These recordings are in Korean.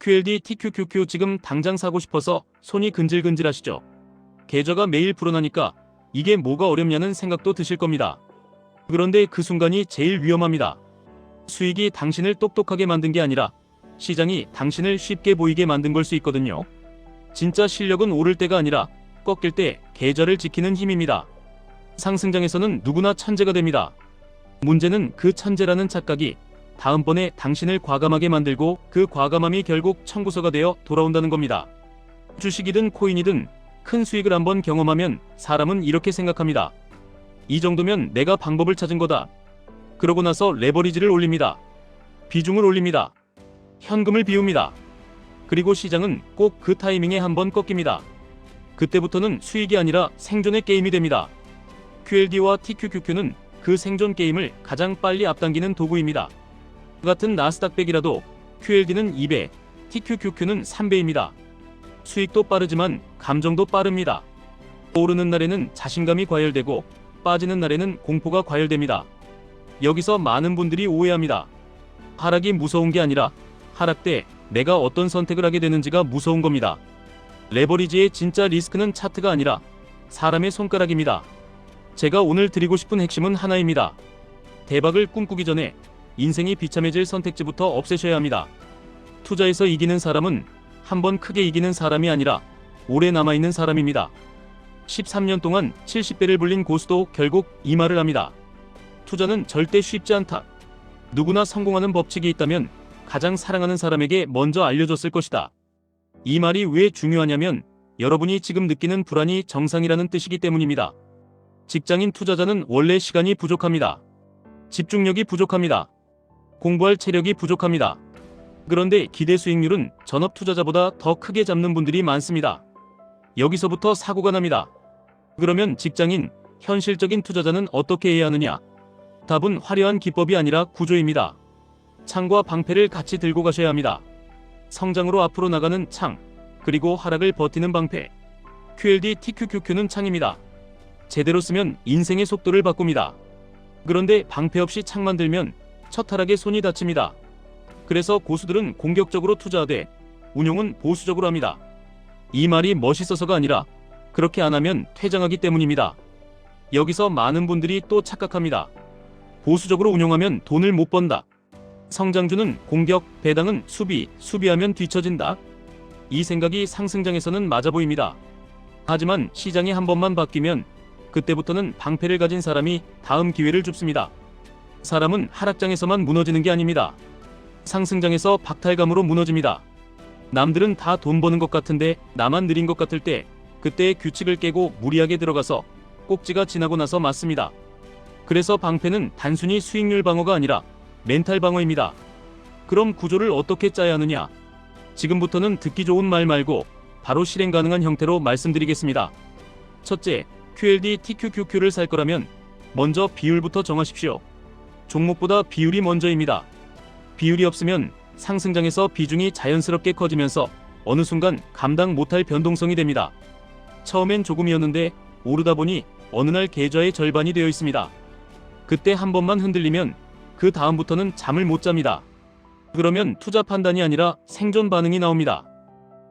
QLD TQQQ 지금 당장 사고 싶어서 손이 근질근질하시죠? 계좌가 매일 불어나니까 이게 뭐가 어렵냐는 생각도 드실 겁니다. 그런데 그 순간이 제일 위험합니다. 수익이 당신을 똑똑하게 만든 게 아니라 시장이 당신을 쉽게 보이게 만든 걸 수 있거든요. 진짜 실력은 오를 때가 아니라 꺾일 때 계좌를 지키는 힘입니다. 상승장에서는 누구나 천재가 됩니다. 문제는 그 천재라는 착각이 다음번에 당신을 과감하게 만들고 그 과감함이 결국 청구서가 되어 돌아온다는 겁니다. 주식이든 코인이든 큰 수익을 한번 경험하면 사람은 이렇게 생각합니다. 이 정도면 내가 방법을 찾은 거다. 그러고 나서 레버리지를 올립니다. 비중을 올립니다. 현금을 비웁니다. 그리고 시장은 꼭 그 타이밍에 한번 꺾입니다. 그때부터는 수익이 아니라 생존의 게임이 됩니다. QLD와 TQQQ는 그 생존 게임을 가장 빨리 앞당기는 도구입니다. 같은 나스닥 100이라도 QLD는 2배, TQQQ는 3배입니다. 수익도 빠르지만 감정도 빠릅니다. 오르는 날에는 자신감이 과열되고 빠지는 날에는 공포가 과열됩니다. 여기서 많은 분들이 오해합니다. 하락이 무서운 게 아니라 하락 때 내가 어떤 선택을 하게 되는지가 무서운 겁니다. 레버리지의 진짜 리스크는 차트가 아니라 사람의 손가락입니다. 제가 오늘 드리고 싶은 핵심은 하나입니다. 대박을 꿈꾸기 전에 인생이 비참해질 선택지부터 없애셔야 합니다. 투자에서 이기는 사람은 한번 크게 이기는 사람이 아니라 오래 남아있는 사람입니다. 13년 동안 70배를 불린 고수도 결국 이 말을 합니다. 투자는 절대 쉽지 않다. 누구나 성공하는 법칙이 있다면 가장 사랑하는 사람에게 먼저 알려줬을 것이다. 이 말이 왜 중요하냐면 여러분이 지금 느끼는 불안이 정상이라는 뜻이기 때문입니다. 직장인 투자자는 원래 시간이 부족합니다. 집중력이 부족합니다. 공부할 체력이 부족합니다. 그런데 기대 수익률은 전업 투자자보다 더 크게 잡는 분들이 많습니다. 여기서부터 사고가 납니다. 그러면 직장인, 현실적인 투자자는 어떻게 해야 하느냐? 답은 화려한 기법이 아니라 구조입니다. 창과 방패를 같이 들고 가셔야 합니다. 성장으로 앞으로 나가는 창, 그리고 하락을 버티는 방패. QLD TQQQ는 창입니다. 제대로 쓰면 인생의 속도를 바꿉니다. 그런데 방패 없이 창만 들면 첫 하락에 손이 다칩니다. 그래서 고수들은 공격적으로 투자하되 운용은 보수적으로 합니다. 이 말이 멋있어서가 아니라 그렇게 안 하면 퇴장하기 때문입니다. 여기서 많은 분들이 또 착각합니다. 보수적으로 운용하면 돈을 못 번다. 성장주는 공격, 배당은 수비, 수비하면 뒤처진다. 이 생각이 상승장에서는 맞아 보입니다. 하지만 시장이 한 번만 바뀌면 그때부터는 방패를 가진 사람이 다음 기회를 줍습니다. 사람은 하락장에서만 무너지는 게 아닙니다. 상승장에서 박탈감으로 무너집니다. 남들은 다 돈 버는 것 같은데 나만 느린 것 같을 때 그때의 규칙을 깨고 무리하게 들어가서 꼭지가 지나고 나서 맞습니다. 그래서 방패는 단순히 수익률 방어가 아니라 멘탈 방어입니다. 그럼 구조를 어떻게 짜야 하느냐? 지금부터는 듣기 좋은 말 말고 바로 실행 가능한 형태로 말씀드리겠습니다. 첫째, QLD TQQQ를 살 거라면 먼저 비율부터 정하십시오. 종목보다 비율이 먼저입니다. 비율이 없으면 상승장에서 비중이 자연스럽게 커지면서 어느 순간 감당 못할 변동성이 됩니다. 처음엔 조금이었는데 오르다 보니 어느 날 계좌의 절반이 되어 있습니다. 그때 한 번만 흔들리면 그 다음부터는 잠을 못 잡니다. 그러면 투자 판단이 아니라 생존 반응이 나옵니다.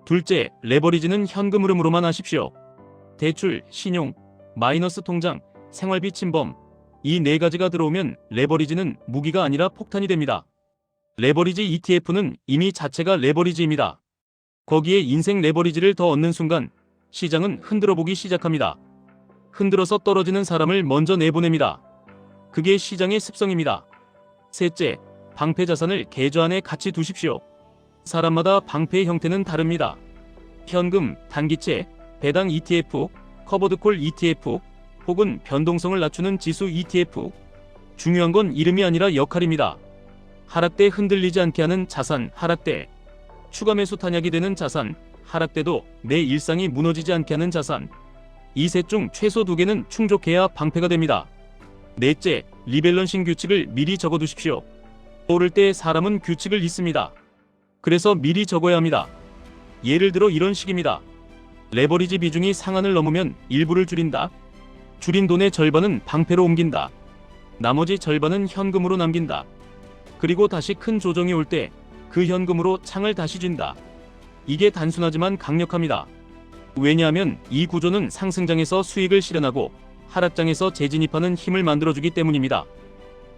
둘째, 레버리지는 현금 흐름으로만 하십시오. 대출, 신용, 마이너스 통장, 생활비 침범, 이 네 가지가 들어오면 레버리지는 무기가 아니라 폭탄이 됩니다. 레버리지 ETF는 이미 자체가 레버리지입니다. 거기에 인생 레버리지를 더 얻는 순간 시장은 흔들어 보기 시작합니다. 흔들어서 떨어지는 사람을 먼저 내보냅니다. 그게 시장의 습성입니다. 셋째, 방패 자산을 계좌 안에 같이 두십시오. 사람마다 방패의 형태는 다릅니다. 현금, 단기채, 배당 ETF, 커버드콜 ETF, 혹은 변동성을 낮추는 지수 ETF. 중요한 건 이름이 아니라 역할입니다. 하락 때 흔들리지 않게 하는 자산, 하락 때 추가 매수 탄약이 되는 자산, 하락 때도 내 일상이 무너지지 않게 하는 자산. 이 셋 중 최소 2개는 충족해야 방패가 됩니다. 넷째, 리밸런싱 규칙을 미리 적어두십시오. 오를 때 사람은 규칙을 잊습니다. 그래서 미리 적어야 합니다. 예를 들어 이런 식입니다. 레버리지 비중이 상한을 넘으면 일부를 줄인다. 줄인 돈의 절반은 방패로 옮긴다. 나머지 절반은 현금으로 남긴다. 그리고 다시 큰 조정이 올 때 그 현금으로 창을 다시 쥔다. 이게 단순하지만 강력합니다. 왜냐하면 이 구조는 상승장에서 수익을 실현하고 하락장에서 재진입하는 힘을 만들어주기 때문입니다.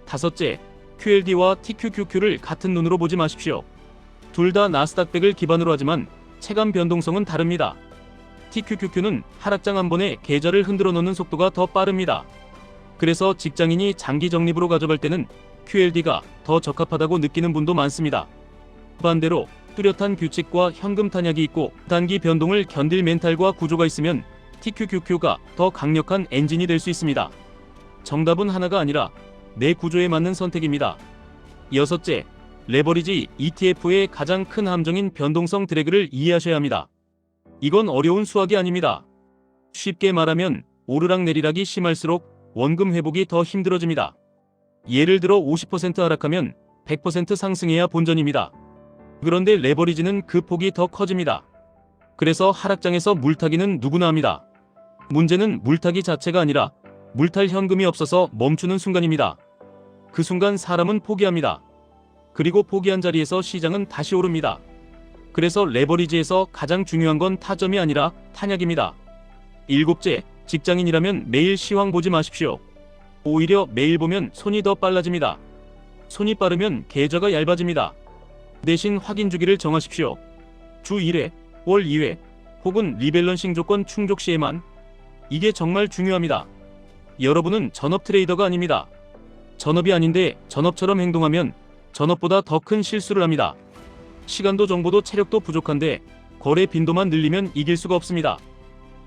다섯째, QLD와 TQQQ를 같은 눈으로 보지 마십시오. 둘 다 나스닥100을 기반으로 하지만 체감 변동성은 다릅니다. TQQQ는 하락장 한 번에 계좌를 흔들어 놓는 속도가 더 빠릅니다. 그래서 직장인이 장기 적립으로 가져갈 때는 QLD가 더 적합하다고 느끼는 분도 많습니다. 반대로 뚜렷한 규칙과 현금 탄약이 있고 단기 변동을 견딜 멘탈과 구조가 있으면 TQQQ가 더 강력한 엔진이 될 수 있습니다. 정답은 하나가 아니라 내 구조에 맞는 선택입니다. 여섯째, 레버리지 ETF의 가장 큰 함정인 변동성 드래그를 이해하셔야 합니다. 이건 어려운 수학이 아닙니다. 쉽게 말하면 오르락내리락이 심할수록 원금 회복이 더 힘들어집니다. 예를 들어 50% 하락하면 100% 상승해야 본전입니다. 그런데 레버리지는 그 폭이 더 커집니다. 그래서 하락장에서 물타기는 누구나 합니다. 문제는 물타기 자체가 아니라 물탈 현금이 없어서 멈추는 순간입니다. 그 순간 사람은 포기합니다. 그리고 포기한 자리에서 시장은 다시 오릅니다. 그래서 레버리지에서 가장 중요한 건 타점이 아니라 탄약입니다. 일곱째, 직장인이라면 매일 시황 보지 마십시오. 오히려 매일 보면 손이 더 빨라집니다. 손이 빠르면 계좌가 얇아집니다. 대신 확인 주기를 정하십시오. 주 1회, 월 2회, 혹은 리밸런싱 조건 충족 시에만. 이게 정말 중요합니다. 여러분은 전업 트레이더가 아닙니다. 전업이 아닌데 전업처럼 행동하면 전업보다 더 큰 실수를 합니다. 시간도 정보도 체력도 부족한데 거래 빈도만 늘리면 이길 수가 없습니다.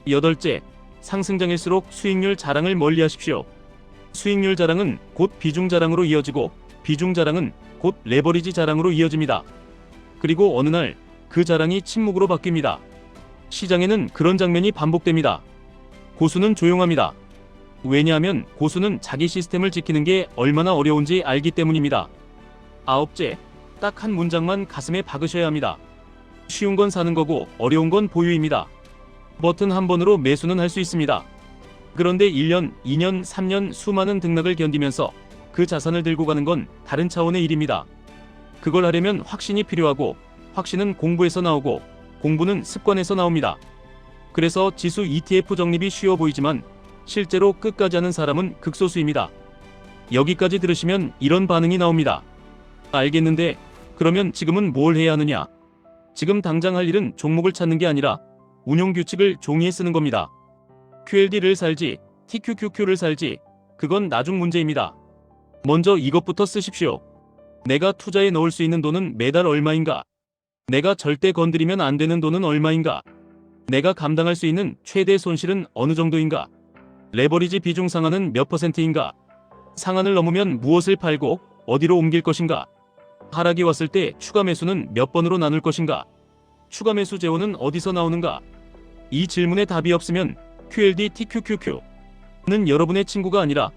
여덟째, 상승장일수록 수익률 자랑을 멀리하십시오. 수익률 자랑은 곧 비중 자랑으로 이어지고 비중 자랑은 곧 레버리지 자랑으로 이어집니다. 그리고 어느 날 그 자랑이 침묵으로 바뀝니다. 시장에는 그런 장면이 반복됩니다. 고수는 조용합니다. 왜냐하면 고수는 자기 시스템을 지키는 게 얼마나 어려운지 알기 때문입니다. 아홉째, 딱 한 문장만 가슴에 박으셔야 합니다. 쉬운 건 사는 거고 어려운 건 보유입니다. 버튼 한 번으로 매수는 할 수 있습니다. 그런데 1년, 2년, 3년 수많은 등락을 견디면서 그 자산을 들고 가는 건 다른 차원의 일입니다. 그걸 하려면 확신이 필요하고 확신은 공부에서 나오고 공부는 습관에서 나옵니다. 그래서 지수 ETF 적립이 쉬워 보이지만 실제로 끝까지 하는 사람은 극소수입니다. 여기까지 들으시면 이런 반응이 나옵니다. 알겠는데 그러면 지금은 뭘 해야 하느냐? 지금 당장 할 일은 종목을 찾는 게 아니라 운용 규칙을 종이에 쓰는 겁니다. QLD를 살지 TQQQ를 살지 그건 나중 문제입니다. 먼저 이것부터 쓰십시오. 내가 투자에 넣을 수 있는 돈은 매달 얼마인가? 내가 절대 건드리면 안 되는 돈은 얼마인가? 내가 감당할 수 있는 최대 손실은 어느 정도인가? 레버리지 비중 상한은 몇 %인가? 상한을 넘으면 무엇을 팔고 어디로 옮길 것인가? 하락이 왔을 때 추가 매수는 몇 번으로 나눌 것인가? 추가 매수 재원은 어디서 나오는가? 이 질문에 답이 없으면 QLD TQQQ는 여러분의 친구가 아니라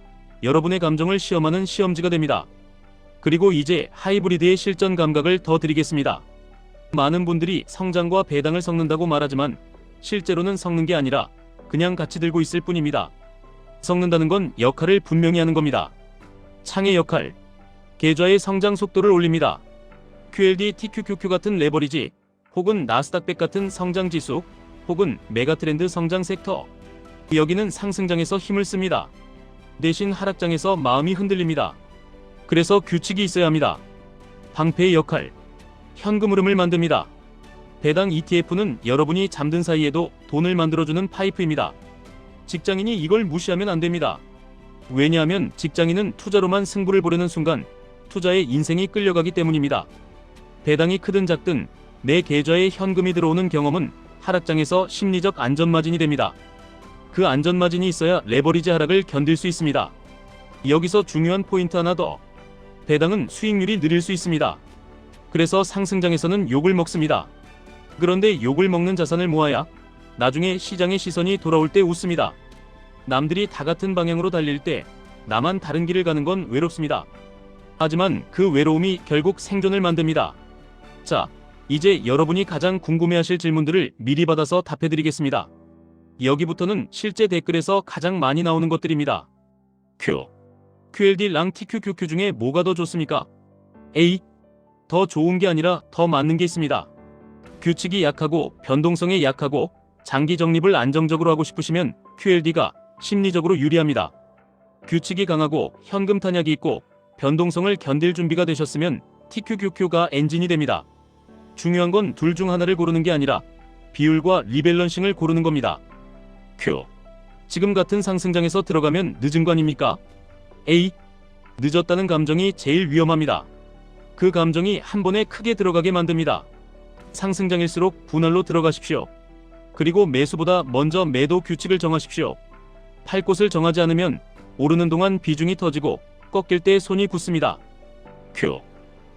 여러분의 감정을 시험하는 시험지가 됩니다. 그리고 이제 하이브리드의 실전 감각을 더 드리겠습니다. 많은 분들이 성장과 배당을 섞는다고 말하지만 실제로는 섞는 게 아니라 그냥 같이 들고 있을 뿐입니다. 섞는다는 건 역할을 분명히 하는 겁니다. 창의 역할, 계좌의 성장 속도를 올립니다. QLD, TQQQ 같은 레버리지, 혹은 나스닥100 같은 성장지수, 혹은 메가트렌드 성장 섹터. 여기는 상승장에서 힘을 씁니다. 대신 하락장에서 마음이 흔들립니다. 그래서 규칙이 있어야 합니다. 방패의 역할, 현금 흐름을 만듭니다. 배당 ETF는 여러분이 잠든 사이에도 돈을 만들어주는 파이프입니다. 직장인이 이걸 무시하면 안 됩니다. 왜냐하면 직장인은 투자로만 승부를 보려는 순간 투자에 인생이 끌려가기 때문입니다. 배당이 크든 작든 내 계좌에 현금이 들어오는 경험은 하락장에서 심리적 안전마진이 됩니다. 그 안전마진이 있어야 레버리지 하락을 견딜 수 있습니다. 여기서 중요한 포인트 하나 더. 배당은 수익률이 느릴 수 있습니다. 그래서 상승장에서는 욕을 먹습니다. 그런데 욕을 먹는 자산을 모아야 나중에 시장의 시선이 돌아올 때 웃습니다. 남들이 다 같은 방향으로 달릴 때 나만 다른 길을 가는 건 외롭습니다. 하지만 그 외로움이 결국 생존을 만듭니다. 자, 이제 여러분이 가장 궁금해하실 질문들을 미리 받아서 답해드리겠습니다. 여기부터는 실제 댓글에서 가장 많이 나오는 것들입니다. QLD랑 TQQQ 중에 뭐가 더 좋습니까? A. 더 좋은 게 아니라 더 맞는 게 있습니다. 규칙이 약하고 변동성에 약하고 장기 적립을 안정적으로 하고 싶으시면 QLD가 심리적으로 유리합니다. 규칙이 강하고 현금 탄약이 있고 변동성을 견딜 준비가 되셨으면 TQQQ가 엔진이 됩니다. 중요한 건 둘 중 하나를 고르는 게 아니라 비율과 리밸런싱을 고르는 겁니다. Q. 지금 같은 상승장에서 들어가면 늦은 거 아닙니까? A. 늦었다는 감정이 제일 위험합니다. 그 감정이 한 번에 크게 들어가게 만듭니다. 상승장일수록 분할로 들어가십시오. 그리고 매수보다 먼저 매도 규칙을 정하십시오. 팔 곳을 정하지 않으면 오르는 동안 비중이 터지고 꺾일 때 손이 굳습니다. Q.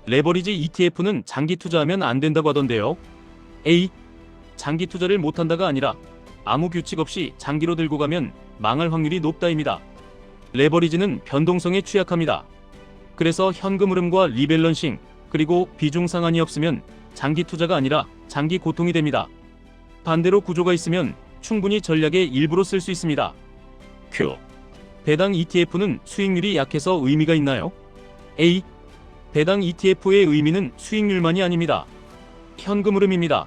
레버리지 ETF는 장기 투자하면 안 된다고 하던데요. A. 장기 투자를 못한다가 아니라 아무 규칙 없이 장기로 들고 가면 망할 확률이 높다입니다. 레버리지는 변동성에 취약합니다. 그래서 현금 흐름과 리밸런싱 그리고 비중 상한이 없으면 장기 투자가 아니라 장기 고통이 됩니다. 반대로 구조가 있으면 충분히 전략의 일부로 쓸 수 있습니다. Q. 배당 ETF는 수익률이 약해서 의미가 있나요? A. 배당 ETF의 의미는 수익률만이 아닙니다. 현금 흐름입니다.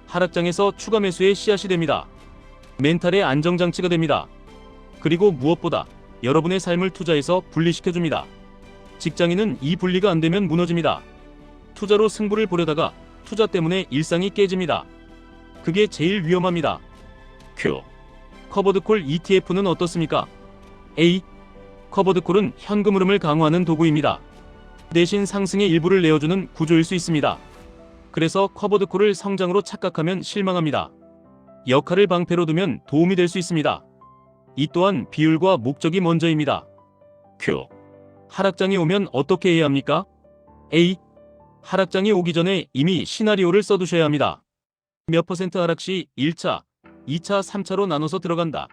하락장에서 추가 매수의 씨앗이 됩니다. 멘탈의 안정장치가 됩니다. 그리고 무엇보다 여러분의 삶을 투자해서 분리시켜줍니다. 직장인은 이 분리가 안 되면 무너집니다. 투자로 승부를 보려다가 투자 때문에 일상이 깨집니다. 그게 제일 위험합니다. Q. 커버드콜 ETF는 어떻습니까? A. 커버드콜은 현금 흐름을 강화하는 도구입니다. 대신 상승의 일부를 내어주는 구조일 수 있습니다. 그래서 커버드콜을 성장으로 착각하면 실망합니다. 역할을 방패로 두면 도움이 될 수 있습니다. 이 또한 비율과 목적이 먼저입니다. Q. 하락장이 오면 어떻게 해야 합니까? A. 하락장이 오기 전에 이미 시나리오를 써두셔야 합니다. 몇 퍼센트 하락 시 1차, 2차, 3차로 나눠서 들어간다.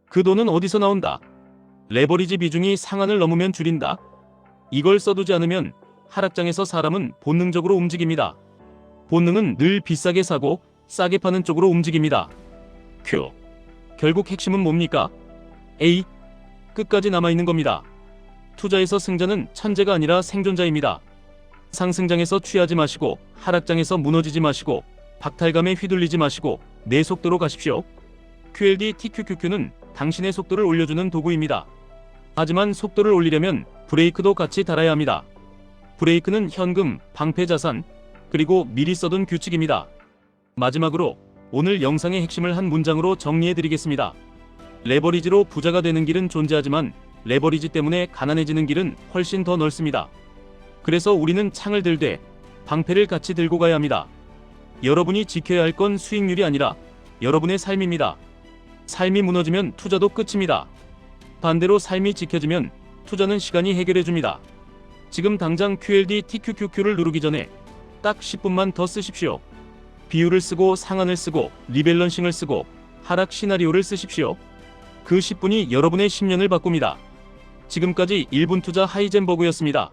그 돈은 어디서 나온다? 레버리지 비중이 상한을 넘으면 줄인다. 이걸 써두지 않으면 하락장에서 사람은 본능적으로 움직입니다. 본능은 늘 비싸게 사고 싸게 파는 쪽으로 움직입니다. Q. 결국 핵심은 뭡니까? A. 끝까지 남아있는 겁니다. 투자에서 승자는 천재가 아니라 생존자입니다. 상승장에서 취하지 마시고 하락장에서 무너지지 마시고 박탈감에 휘둘리지 마시고 내 속도로 가십시오. QLD TQQQ는 당신의 속도를 올려주는 도구입니다. 하지만 속도를 올리려면 브레이크도 같이 달아야 합니다. 브레이크는 현금, 방패자산, 그리고 미리 써둔 규칙입니다. 마지막으로 오늘 영상의 핵심을 한 문장으로 정리해드리겠습니다. 레버리지로 부자가 되는 길은 존재하지만 레버리지 때문에 가난해지는 길은 훨씬 더 넓습니다. 그래서 우리는 창을 들되 방패를 같이 들고 가야 합니다. 여러분이 지켜야 할 건 수익률이 아니라 여러분의 삶입니다. 삶이 무너지면 투자도 끝입니다. 반대로 삶이 지켜지면 투자는 시간이 해결해줍니다. 지금 당장 QLD TQQQ를 누르기 전에 딱 10분만 더 쓰십시오. 비율을 쓰고 상한을 쓰고 리밸런싱을 쓰고 하락 시나리오를 쓰십시오. 그 10분이 여러분의 10년을 바꿉니다. 지금까지 1분 투자 하이젠버그였습니다.